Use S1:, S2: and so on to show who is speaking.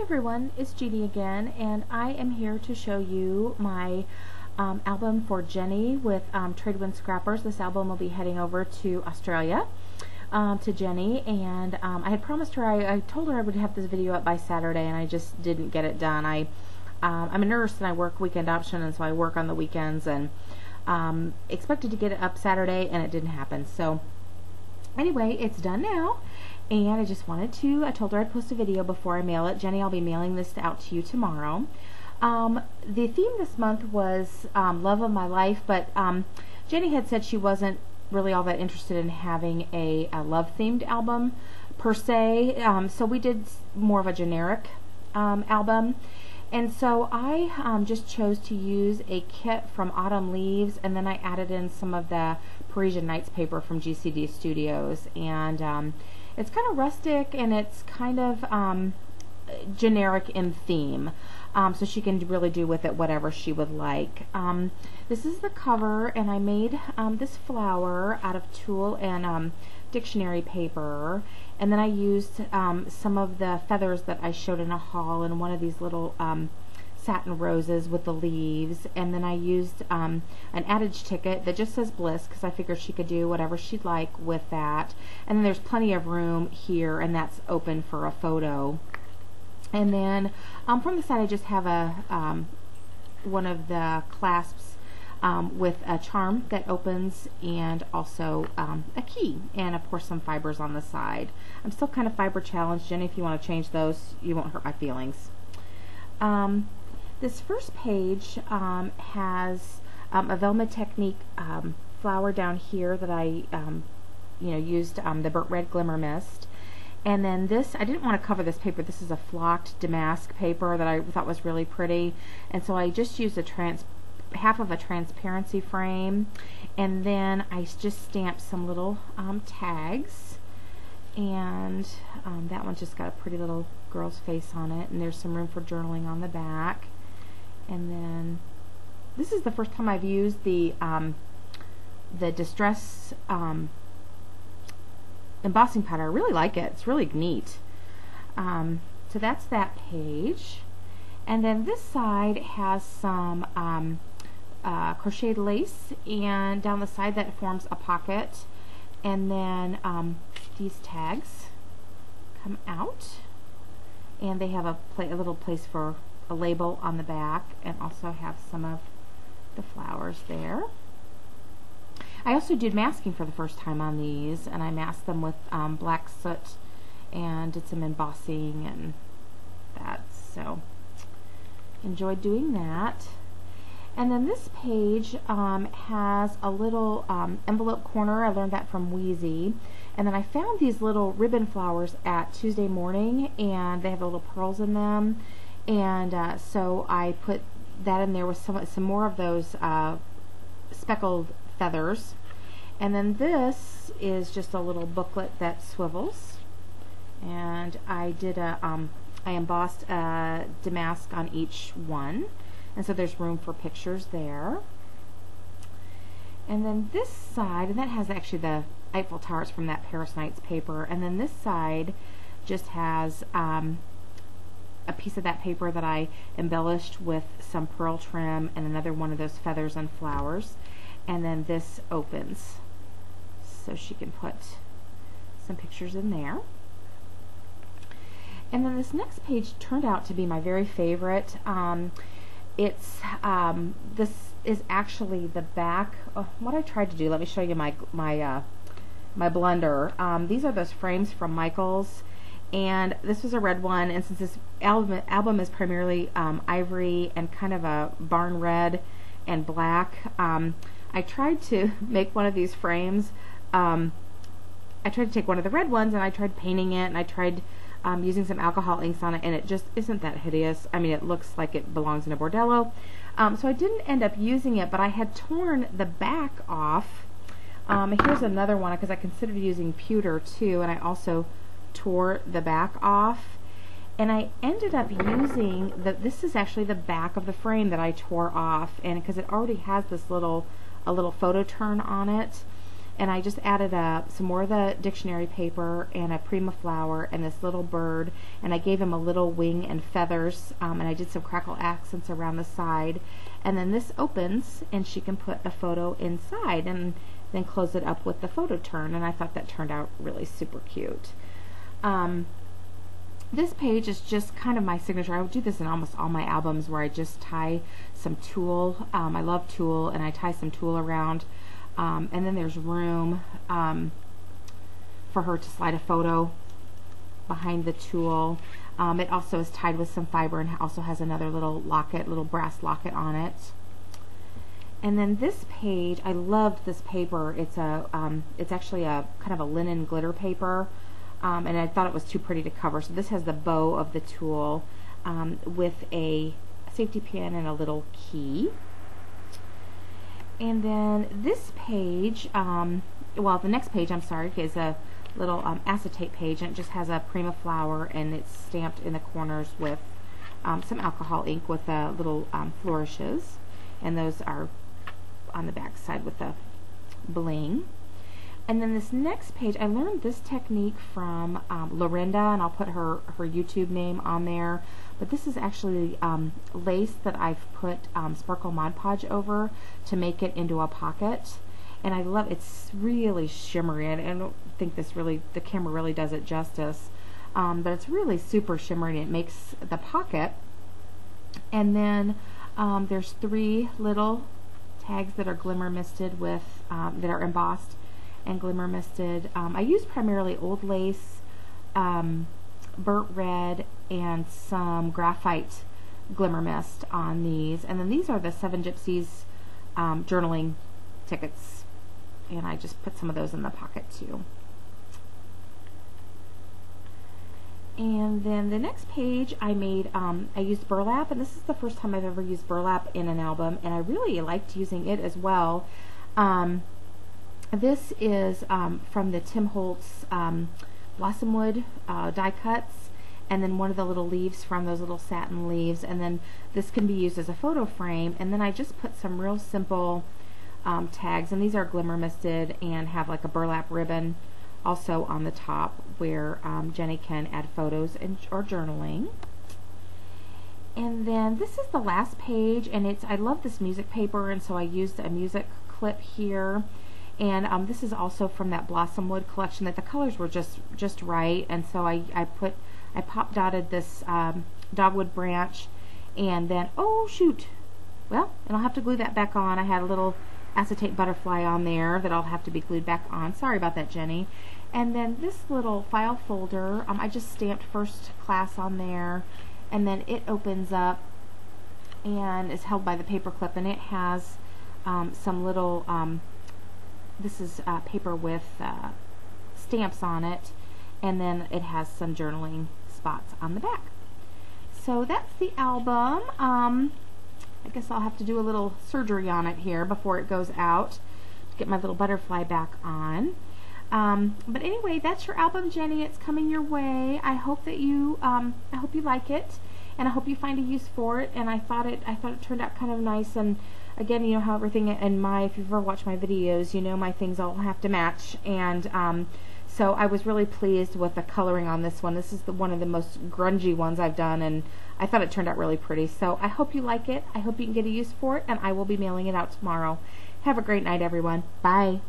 S1: everyone, it's Jeannie again, and I am here to show you my album for Jenny with Tradewind Scrappers. This album will be heading over to Australia to Jenny, and I had promised her, I told her I would have this video up by Saturday, and I just didn't get it done. I'm a nurse and I work weekend option, and so I work on the weekends, and expected to get it up Saturday, and it didn't happen. So anyway, it's done now. And I just wanted to, I told her I'd post a video before I mail it. Jenny, I'll be mailing this out to you tomorrow. The theme this month was Love of My Life, but Jenny had said she wasn't really all that interested in having a love-themed album per se, so we did more of a generic album. And so I just chose to use a kit from Autumn Leaves, and then I added in some of the Parisian Nights paper from GCD Studios, and it's kind of rustic, and it's kind of generic in theme, so she can really do with it whatever she would like. This is the cover, and I made this flower out of tulle and dictionary paper, and then I used some of the feathers that I showed in a haul in one of these little satin roses with the leaves, and then I used an adage ticket that just says Bliss, because I figured she could do whatever she'd like with that. And then there's plenty of room here, and that's open for a photo. And then from the side I just have a one of the clasps with a charm that opens, and also a key, and of course some fibers on the side. I'm still kind of fiber challenged, Jenny. If you want to change those, you won't hurt my feelings. This first page has a Velma Technique flower down here that I used the burnt red glimmer mist. And then this, I didn't want to cover this paper. This is a flocked damask paper that I thought was really pretty, and so I just used half of a transparency frame, and then I just stamped some little tags, and that one just got a pretty little girl's face on it, and there's some room for journaling on the back. And then this is the first time I've used the Distress embossing powder. I really like it. It's really neat. So that's that page. And then this side has some crocheted lace, and down the side that forms a pocket. And then these tags come out, and they have a little place for a label on the back, and also have some of the flowers there. I also did masking for the first time on these, and I masked them with black soot and did some embossing and that, so enjoyed doing that. And then this page has a little envelope corner. I learned that from Wheezy. And then I found these little ribbon flowers at Tuesday Morning, and they have the little pearls in them. And so I put that in there with some more of those speckled feathers. And then this is just a little booklet that swivels. And I did I embossed a damask on each one. And so there's room for pictures there. And then this side, and that has actually the Eiffel Towers from that Paris Nights paper. And then this side just has a piece of that paper that I embellished with some pearl trim and another one of those feathers and flowers. And then this opens, so she can put some pictures in there. And then this next page turned out to be my very favorite. This is actually the back. What I tried to do, let me show you my blender. These are those frames from Michaels, and this was a red one, and since this album is primarily ivory and kind of a barn red and black, I tried to make one of these frames. I tried to take one of the red ones, and I tried painting it, and I tried using some alcohol inks on it, and it just isn't that hideous. I mean, it looks like it belongs in a bordello. So I didn't end up using it, but I had torn the back off. Here's another one, because I considered using pewter too, and I also tore the back off. And I ended up using this is actually the back of the frame that I tore off, and because it already has this a little photo turn on it. and I just added some more of the dictionary paper and a Prima flower and this little bird, and I gave him a little wing and feathers, and I did some crackle accents around the side, and then this opens and she can put a photo inside and then close it up with the photo turn, and I thought that turned out really super cute. This page is just kind of my signature. I would do this in almost all my albums, where I just tie some tulle. I love tulle, and I tie some tulle around. And then there's room for her to slide a photo behind the tulle. It also is tied with some fiber and also has another little locket, little brass locket on it. And then this page, I loved this paper. It's actually a kind of a linen glitter paper. And I thought it was too pretty to cover. So this has the bow of the tulle with a safety pin and a little key. And then this page, well, the next page, I'm sorry, is a little acetate page, and it just has a Prima flower, and it's stamped in the corners with some alcohol ink with little flourishes, and those are on the back side with the bling. And then this next page, I learned this technique from Lorinda, and I'll put her YouTube name on there. But this is actually lace that I've put Sparkle Mod Podge over to make it into a pocket. And I love it's really shimmery. And I don't think the camera really does it justice. But it's really super shimmery, and it makes the pocket. And then there's 3 little tags that are glimmer misted with, that are embossed and glimmer misted. I use primarily old lace, burnt red, and some graphite glimmer mist on these. And then these are the 7 Gypsies journaling tickets, and I just put some of those in the pocket too. And then the next page I made, I used burlap, and this is the first time I've ever used burlap in an album, and I really liked using it as well. This is from the Tim Holtz Blossomwood die cuts, and then one of the little leaves from those little satin leaves, and then this can be used as a photo frame. And then I just put some real simple tags, and these are glimmer misted and have like a burlap ribbon also on the top where Jenny can add photos or journaling. And then this is the last page, and I love this music paper, and so I used a music clip here. And this is also from that Blossomwood collection, that the colors were just right, and so I pop dotted this dogwood branch, and then, oh shoot, well, and I'll have to glue that back on. I had a little acetate butterfly on there that I'll have to be glued back on. Sorry about that, Jenny. And then this little file folder, I just stamped First Class on there, and then it opens up and is held by the paper clip, and it has some little this is paper with stamps on it, and then it has some journaling spots on the back. So that's the album. I guess I'll have to do a little surgery on it here before it goes out to get my little butterfly back on. But anyway, that's your album, Jenny. It's coming your way. I hope that you like it, and I hope you find a use for it. And I thought it turned out kind of nice. And again, you know how everything in if you've ever watched my videos, you know my things all have to match. And so I was really pleased with the coloring on this one. This is one of the most grungy ones I've done, and I thought it turned out really pretty. So I hope you like it. I hope you can get a use for it, and I will be mailing it out tomorrow. Have a great night, everyone. Bye.